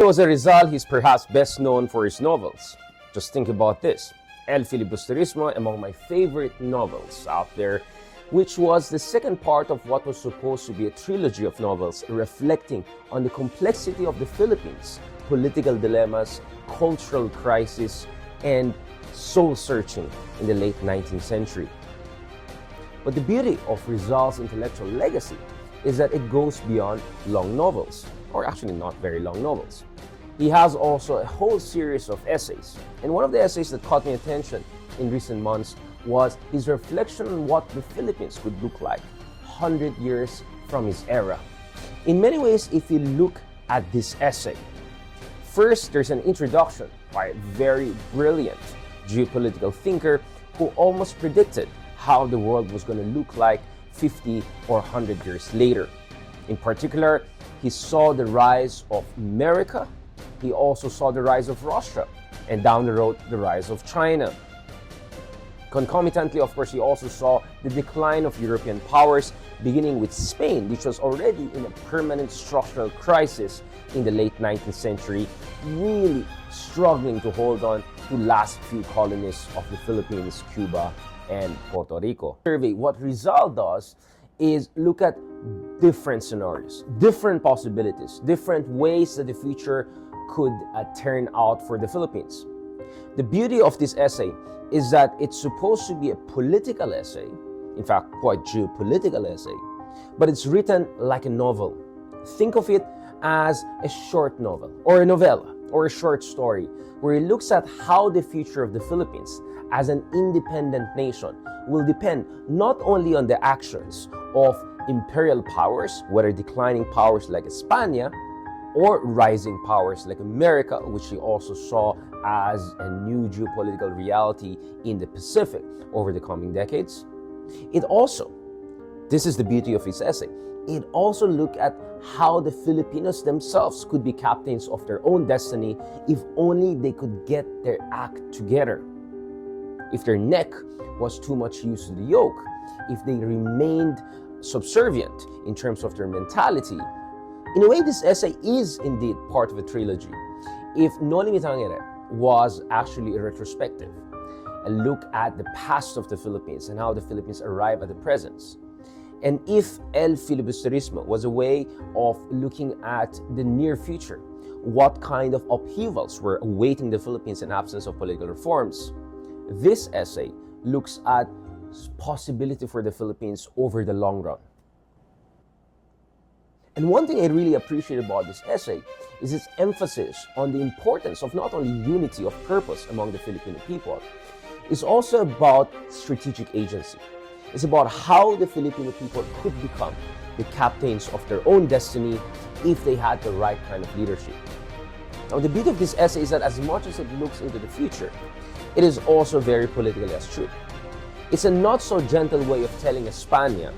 As a RIZAL, he's perhaps best known for his novels. Just think about this. El Filibusterismo, among my favorite novels out there, which was the second part of what was supposed to be a trilogy of novels reflecting on the complexity of the Philippines, political dilemmas, cultural crisis, and soul-searching in the late 19th century. But the beauty of RIZAL's intellectual legacy is that it goes beyond long novels, or actually not very long novels. He has also a whole series of essays, and one of the essays that caught my attention in recent months was his reflection on what the Philippines could look like 100 years from his era. In many ways, if you look at this essay, first there's an introduction by a very brilliant geopolitical thinker who almost predicted how the world was going to look like 50 or 100 years later. In particular, he saw the rise of America, he also saw the rise of Russia, and down the road, the rise of China. Concomitantly, of course, he also saw the decline of European powers, beginning with Spain, which was already in a permanent structural crisis in the late 19th century, really struggling to hold on to last few colonies of the Philippines, Cuba, and Puerto Rico. Survey, what RIZAL does is look at different scenarios, different possibilities, different ways that the future could turn out for the Philippines. The beauty of this essay is that it's supposed to be a political essay, in fact, quite geopolitical essay, but it's written like a novel. Think of it as a short novel, or a novella, or a short story, where it looks at how the future of the Philippines as an independent nation will depend not only on the actions of imperial powers, whether declining powers like España, or rising powers like America, which he also saw as a new geopolitical reality in the Pacific over the coming decades. It also, this is the beauty of his essay, it also looked at how the Filipinos themselves could be captains of their own destiny if only they could get their act together. If their neck was too much used to the yoke, if they remained subservient in terms of their mentality. In a way, this essay is indeed part of a trilogy. If Noli Me Tangere was actually a retrospective, a look at the past of the Philippines and how the Philippines arrived at the present, and if El Filibusterismo was a way of looking at the near future, what kind of upheavals were awaiting the Philippines in absence of political reforms, this essay looks at possibility for the Philippines over the long run. And one thing I really appreciate about this essay is its emphasis on the importance of not only unity of purpose among the Filipino people, it's also about strategic agency. It's about how the Filipino people could become the captains of their own destiny if they had the right kind of leadership. Now, the beauty of this essay is that as much as it looks into the future, it is also very politically astute. It's a not so gentle way of telling España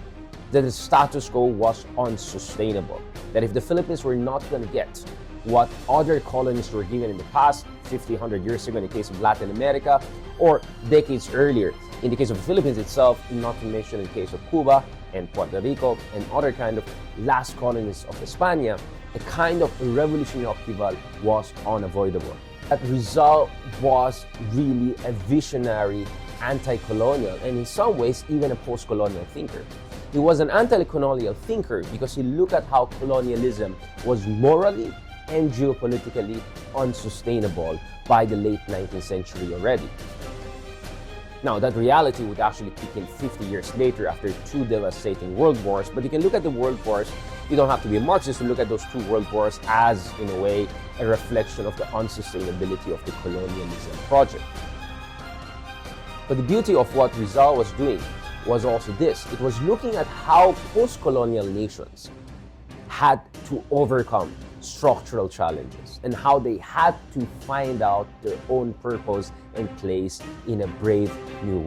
that the status quo was unsustainable. That if the Philippines were not going to get what other colonies were given in the past, 50, 100 years ago in the case of Latin America, or decades earlier in the case of the Philippines itself, not to mention in the case of Cuba and Puerto Rico and other kind of last colonies of España, a kind of revolutionary upheaval was unavoidable. That RIZAL was really a visionary anti-colonial and in some ways even a post-colonial thinker. He was an anti-colonial thinker because he looked at how colonialism was morally and geopolitically unsustainable by the late 19th century already. Now, that reality would actually kick in 50 years later after two devastating world wars, but you can look at the world wars, you don't have to be a Marxist to look at those two world wars as, in a way, a reflection of the unsustainability of the colonialism project. But the beauty of what RIZAL was doing was also this. It was looking at how post-colonial nations had to overcome structural challenges and how they had to find out their own purpose and place in a brave new world.